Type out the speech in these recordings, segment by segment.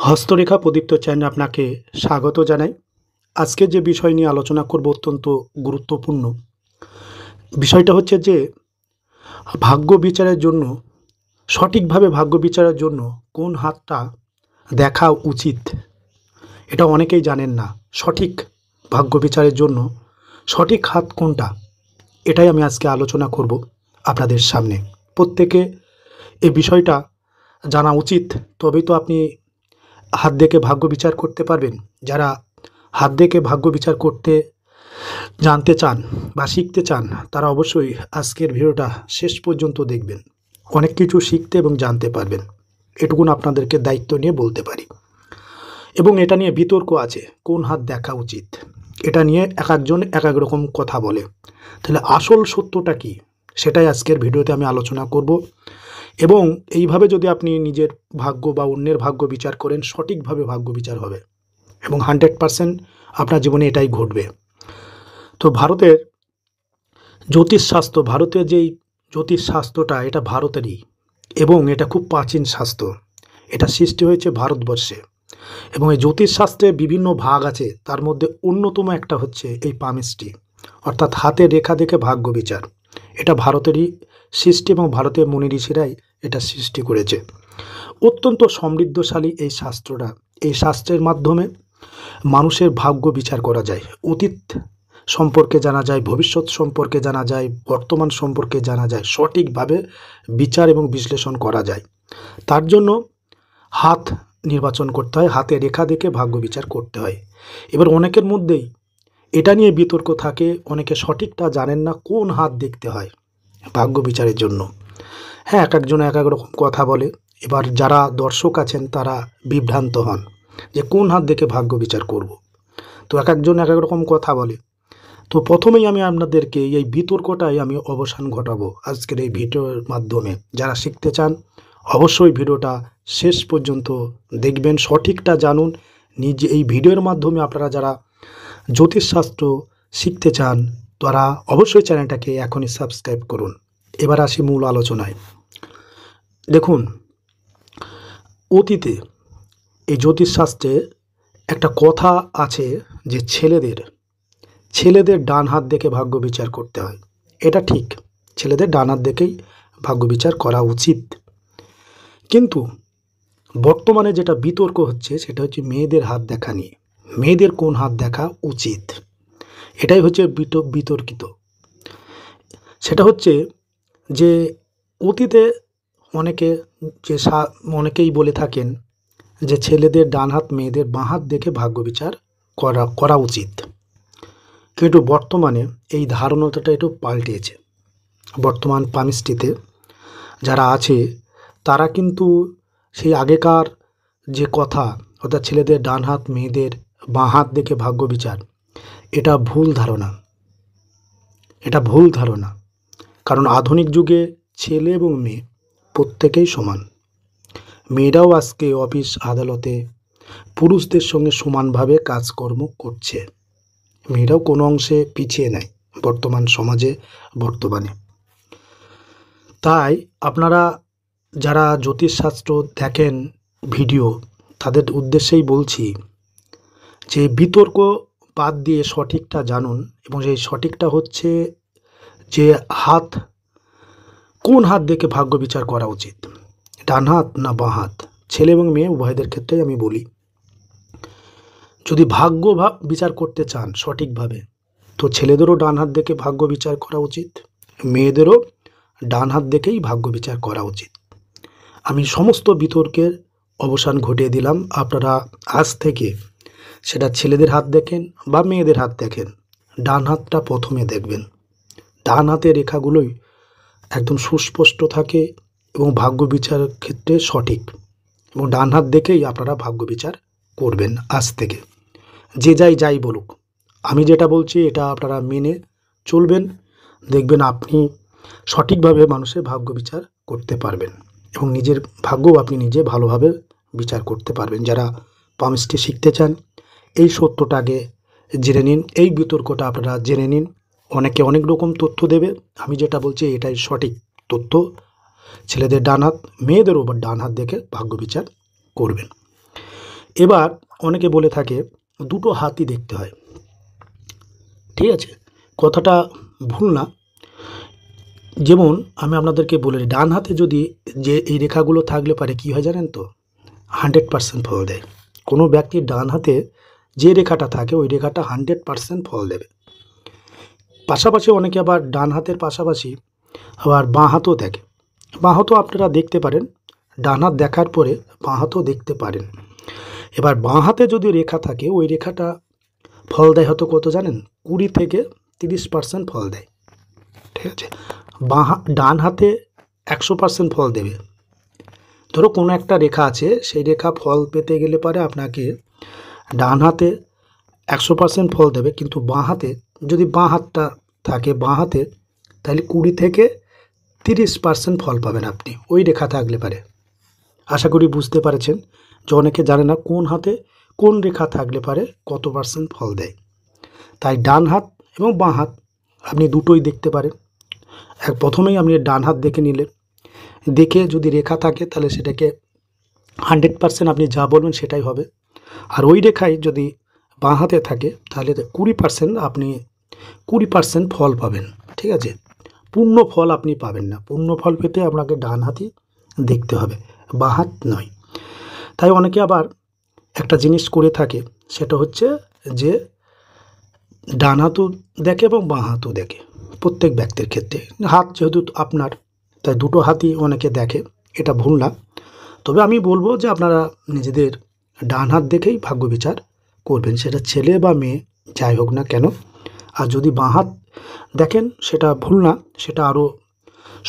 হস্তরেখা প্রদীপ্ত চ্যানেলে আপনাকে স্বাগত জানাই। আজকে যে বিষয় নিয়ে আলোচনা করব অত্যন্ত গুরুত্বপূর্ণ। বিষয়টা হচ্ছে যে ভাগ্য বিচারের জন্য, সঠিকভাবে ভাগ্য বিচারের জন্য কোন হাতটা দেখা উচিত, এটা অনেকেই জানেন না। সঠিক ভাগ্য বিচারের জন্য সঠিক হাত কোনটা, এটাই আমি আজকে আলোচনা করব আপনাদের সামনে। প্রত্যেকে এই বিষয়টা জানা উচিত, তবেই তো আপনি হাত দেখে ভাগ্য বিচার করতে পারবেন। যারা হাত দেখে ভাগ্য বিচার করতে জানতে চান বা শিখতে চান, তারা অবশ্যই আজকের ভিডিওটা শেষ পর্যন্ত দেখবেন। অনেক কিছু শিখতে এবং জানতে পারবেন, এটুকুন আপনাদেরকে দায়িত্ব নিয়ে বলতে পারি। এবং এটা নিয়ে বিতর্ক আছে, কোন হাত দেখা উচিত, এটা নিয়ে এক একজন এক এক রকম কথা বলে। তাহলে আসল সত্যটা কি, সেটাই আজকের ভিডিওতে আমি আলোচনা করব। এবং এইভাবে যদি আপনি নিজের ভাগ্য বা অন্যের ভাগ্য বিচার করেন, সঠিকভাবে ভাগ্য বিচার হবে এবং 100% আপনার জীবনে এটাই ঘটবে। তো ভারতের জ্যোতিষশাস্ত্র, ভারতের যেই জ্যোতিষশাস্ত্রটা, এটা ভারতেরই এবং এটা খুব প্রাচীন শাস্ত্র। এটা সৃষ্টি হয়েছে ভারতবর্ষে এবং এই জ্যোতিষশাস্ত্রে বিভিন্ন ভাগ আছে, তার মধ্যে অন্যতম একটা হচ্ছে এই পামিস্ট্রি, অর্থাৎ হাতের রেখা দেখে ভাগ্য বিচার। এটা ভারতেরই সৃষ্টি এবং ভারতের মুনি ঋষিরাই এটা সৃষ্টি করেছে। অত্যন্ত সমৃদ্ধশালী এই শাস্ত্রটা। এই শাস্ত্রের মাধ্যমে মানুষের ভাগ্য বিচার করা যায়, অতীত সম্পর্কে জানা যায়, ভবিষ্যৎ সম্পর্কে জানা যায়, বর্তমান সম্পর্কে জানা যায়, সঠিকভাবে বিচার এবং বিশ্লেষণ করা যায়। তার জন্য হাত নির্বাচন করতে হয়, হাতে রেখা দেখে ভাগ্য বিচার করতে হয়। এবার অনেকের মধ্যেই এটা নিয়ে বিতর্ক থাকে, অনেকে সঠিকটা জানেন না কোন হাত দেখতে হয় ভাগ্য বিচারের জন্য। হ্যাঁ, এক একজন এক এক রকম কথা বলে। এবার যারা দর্শক আছেন তারা বিভ্রান্ত হন যে কোন হাত দেখে ভাগ্য বিচার করব। তো এক একজন এক এক রকম কথা বলে। তো প্রথমেই আমি আপনাদেরকে এই বিতর্কটাই আমি অবসান ঘটাবো আজকের এই ভিডিওর মাধ্যমে। যারা শিখতে চান অবশ্যই ভিডিওটা শেষ পর্যন্ত দেখবেন, সঠিকটা জানুন। নিজে এই ভিডিওর মাধ্যমে আপনারা যারা জ্যোতিষশাস্ত্র শিখতে চান, তারা অবশ্যই চ্যানেলটাকে এখনই সাবস্ক্রাইব করুন। এবার আসি মূল আলোচনায়। দেখুন, অতীতে এই জ্যোতিষশাস্ত্রে একটা কথা আছে যে ছেলেদের ডান হাত দেখে ভাগ্য বিচার করতে হয়। এটা ঠিক, ছেলেদের ডান হাত দেখেই ভাগ্য বিচার করা উচিত। কিন্তু বর্তমানে যেটা বিতর্ক হচ্ছে সেটা হচ্ছে মেয়েদের হাত দেখা নিয়ে। মেয়েদের কোন হাত দেখা উচিত, এটাই হচ্ছে বিতর্কিত। সেটা হচ্ছে যে অতীতে অনেকেই বলে থাকেন যে ছেলেদের ডান হাত, মেয়েদের বাঁ হাত দেখে ভাগ্য বিচার করা উচিত। কিন্তু বর্তমানে এই ধারণাটা একটু পাল্টেছে। বর্তমান পামিস্ট্রিতে যারা আছে তারা কিন্তু সেই আগেকার যে কথা, অর্থাৎ ছেলেদের ডান হাত, মেয়েদের বাঁ হাত দেখে ভাগ্য বিচার, এটা ভুল ধারণা। এটা ভুল ধারণা, কারণ আধুনিক যুগে ছেলে এবং মেয়ে প্রত্যেকেই সমান। মেয়েরাও আজকে অফিস আদালতে পুরুষদের সঙ্গে সমানভাবে কাজকর্ম করছে। মেয়েরাও কোনো অংশে পিছিয়ে নেয় বর্তমান সমাজে, বর্তমানে। তাই আপনারা যারা জ্যোতিষশাস্ত্র দেখেন ভিডিও, তাদের উদ্দেশ্যেই বলছি যে বিতর্ক বাদ দিয়ে সঠিকটা জানুন। এবং সেই সঠিকটা হচ্ছে যে কোন হাত দেখে ভাগ্য বিচার করা উচিত, ডান হাত না বাঁ হাত। ছেলে এবং মেয়ে উভয়দের ক্ষেত্রেই আমি বলি, যদি ভাগ্য বিচার করতে চান সঠিকভাবে, তো ছেলেদেরও ডান হাত দেখে ভাগ্য বিচার করা উচিত, মেয়েদেরও ডান হাত দেখেই ভাগ্য বিচার করা উচিত। আমি সমস্ত বিতর্কের অবসান ঘটিয়ে দিলাম। আপনারা আজ থেকে সেটা ছেলেদের হাত দেখেন বা মেয়েদের হাত দেখেন, ডান হাতটা প্রথমে দেখবেন। ডান হাতের রেখাগুলোই একদম সুস্পষ্ট থাকে এবং ভাগ্য বিচারের ক্ষেত্রে সঠিক, এবং ডান হাত দেখেই আপনারা ভাগ্য বিচার করবেন আজ থেকে। যে যাই বলুক, আমি যেটা বলছি এটা আপনারা মেনে চলবেন, দেখবেন আপনি সঠিকভাবে মানুষের ভাগ্য বিচার করতে পারবেন এবং নিজের ভাগ্যও আপনি নিজে ভালোভাবে বিচার করতে পারবেন। যারা পামিস্ট্রি শিখতে চান, এই সত্যটা আগে জেনে নিন, এই বিতর্কটা আপনারা জেনে নিন। অনেকে অনেক রকম তথ্য দেবে, আমি যেটা বলছি এটাই সঠিক তথ্য। ছেলেদের ডান হাত, মেয়েদেরও ডান হাত দেখে ভাগ্য বিচার করবেন। এবার অনেকে বলে থাকে দুটো হাতই দেখতে হয়। ঠিক আছে, কথাটা ভুল না। যেমন আমি আপনাদেরকে বলে দিই, ডান হাতে যদি যে এই রেখাগুলো থাকলে পারে কী হয় জানেন তো, 100% ফল দেয়। কোনো ব্যক্তির ডান হাতে যে রেখাটা থাকে ওই রেখাটা 100% ফল দেবে। পাশাপাশি অনেকে আবার ডান হাতের পাশাপাশি আবার বাঁ হাতও দেখে। বাঁ হাতও আপনারা দেখতে পারেন, ডান হাত দেখার পরে বাঁ হাতও দেখতে পারেন। এবার বাঁ হাতে যদি রেখা থাকে ওই রেখাটা ফল দেয় হয়তো কত জানেন, 20 থেকে 30% ফল দেয়। ঠিক আছে, ডান হাতে 100% ফল দেবে। ধরো কোনো একটা রেখা আছে, সেই রেখা ফল পেতে গেলে পারে আপনাকে ডান হাতে 100% ফল দেবে, কিন্তু বাঁ হাতে যদি বাঁ হাতটা থাকে বাঁ হাতে, তাহলে 20 থেকে 30% ফল পাবেন আপনি ওই রেখা থাকলে পারে। আশা করি বুঝতে পারছেন যে অনেকে জানে না কোন হাতে কোন রেখা থাকলে পারে কত পার্সেন্ট ফল দেয়। তাই ডান হাত এবং বাঁ হাত আপনি দুটোই দেখতে পারেন। প্রথমেই আপনি ডান হাত দেখে নিলেন, দেখে যদি রেখা থাকে তাহলে সেটাকে 100% আপনি যা বলবেন সেটাই হবে। আর ওই রেখায় যদি বাঁ হাতে থাকে তাহলে 20% আপনি 20% ফল পাবেন। ঠিক আছে, পূর্ণ ফল আপনি পাবেন না। পূর্ণ ফল পেতে আপনাকে ডান হাতই দেখতে হবে, বাঁ হাত নয়। তাই অনেকে আবার একটা জিনিস করে থাকে, সেটা হচ্ছে যে ডান হাতও দেখে এবং বাঁ হাতও দেখে প্রত্যেক ব্যক্তির ক্ষেত্রে। হাত যেহেতু আপনার, তাই দুটো হাতই অনেকে দেখে, এটা ভুল না। তবে আমি বলবো যে আপনারা নিজেদের ডান হাত দেখেই ভাগ্য বিচার করবেন, সেটা ছেলে বা মেয়ে যাই হোক না কেন। আর যদি বাঁ হাত দেখেন সেটা ভুল না, সেটা আরও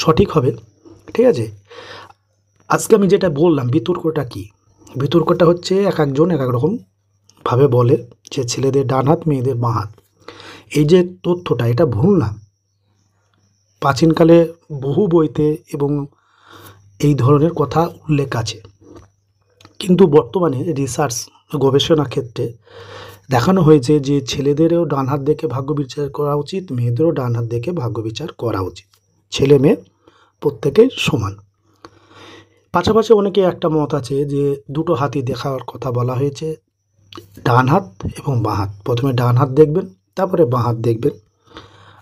সঠিক হবে। ঠিক আছে, আজকে আমি যেটা বললাম বিতর্কটা কি, বিতর্কটা হচ্ছে এক একজন এক এক রকমভাবে বলে যে ছেলেদের ডান হাত মেয়েদের বাঁ হাত। এই যে তথ্যটা এটা ভুল না। প্রাচীনকালে বহু বইতে এবং এই ধরনের কথা উল্লেখ আছে, কিন্তু বর্তমানে রিসার্চ গবেষণা ক্ষেত্রে দেখানো হয়েছে যে ছেলেদেরও ডান হাত দেখে ভাগ্য বিচার করা উচিত, মেয়েদেরও ডান হাত দেখে ভাগ্য বিচার করা উচিত। ছেলে মেয়ে প্রত্যেকেই সমান। পাশাপাশি অনেকে একটা মত আছে যে দুটো হাতই দেখার কথা বলা হয়েছে, ডান হাত এবং বাঁ হাত। প্রথমে ডান হাত দেখবেন, তারপরে বাঁ হাত দেখবেন।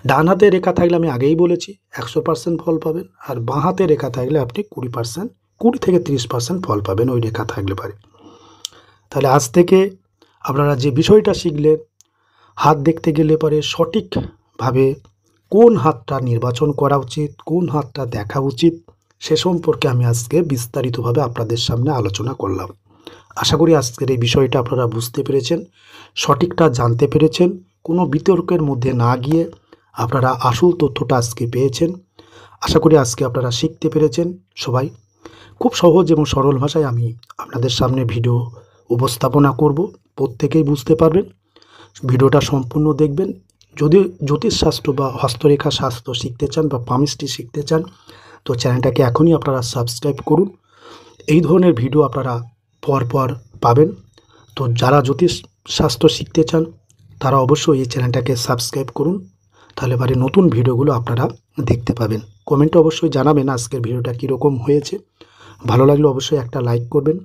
ডান হাতে রেখা থাকলে আমি আগেই বলেছি 100% ফল পাবেন, আর বাঁ হাতে রেখা থাকলে আপনি 20 থেকে 30% ফল পাবেন ওই রেখা থাকলে পারে। তাহলে আজ থেকে আপনারা যে বিষয়টা শিখলেন, হাত দেখতে গেলে পরে সঠিকভাবে কোন হাতটা নির্বাচন করা উচিত, কোন হাতটা দেখা উচিত, সে সম্পর্কে আমি আজকে বিস্তারিতভাবে আপনাদের সামনে আলোচনা করলাম। আশা করি আজকের এই বিষয়টা আপনারা বুঝতে পেরেছেন, সঠিকটা জানতে পেরেছেন, কোনো বিতর্কের মধ্যে না গিয়ে আপনারা আসল তথ্যটা আজকে পেয়েছেন। আশা করি আজকে আপনারা শিখতে পেরেছেন। সবাই খুব সহজ এবং সরল ভাষায় আমি আপনাদের সামনে ভিডিও উপস্থাপনা করব, প্রত্যেকেই বুঝতে পারবেন। ভিডিওটা সম্পূর্ণ দেখবেন। যদি জ্যোতিষশাস্ত্র বা হস্তরেখা শাস্ত্র শিখতে চান বা পামিস্ট্রি শিখতে চান, তো চ্যানেলটাকে এখনই আপনারা সাবস্ক্রাইব করুন। এই ধরনের ভিডিও আপনারা পরপর পাবেন। তো যারা জ্যোতিষশাস্ত্র শিখতে চান তারা অবশ্যই এই চ্যানেলটাকে সাবস্ক্রাইব করুন, তাহলে পরে নতুন ভিডিওগুলো আপনারা দেখতে পাবেন। কমেন্টে অবশ্যই জানাবেন আজকের ভিডিওটা কীরকম হয়েছে। ভালো লাগলে অবশ্যই একটা লাইক করবেন।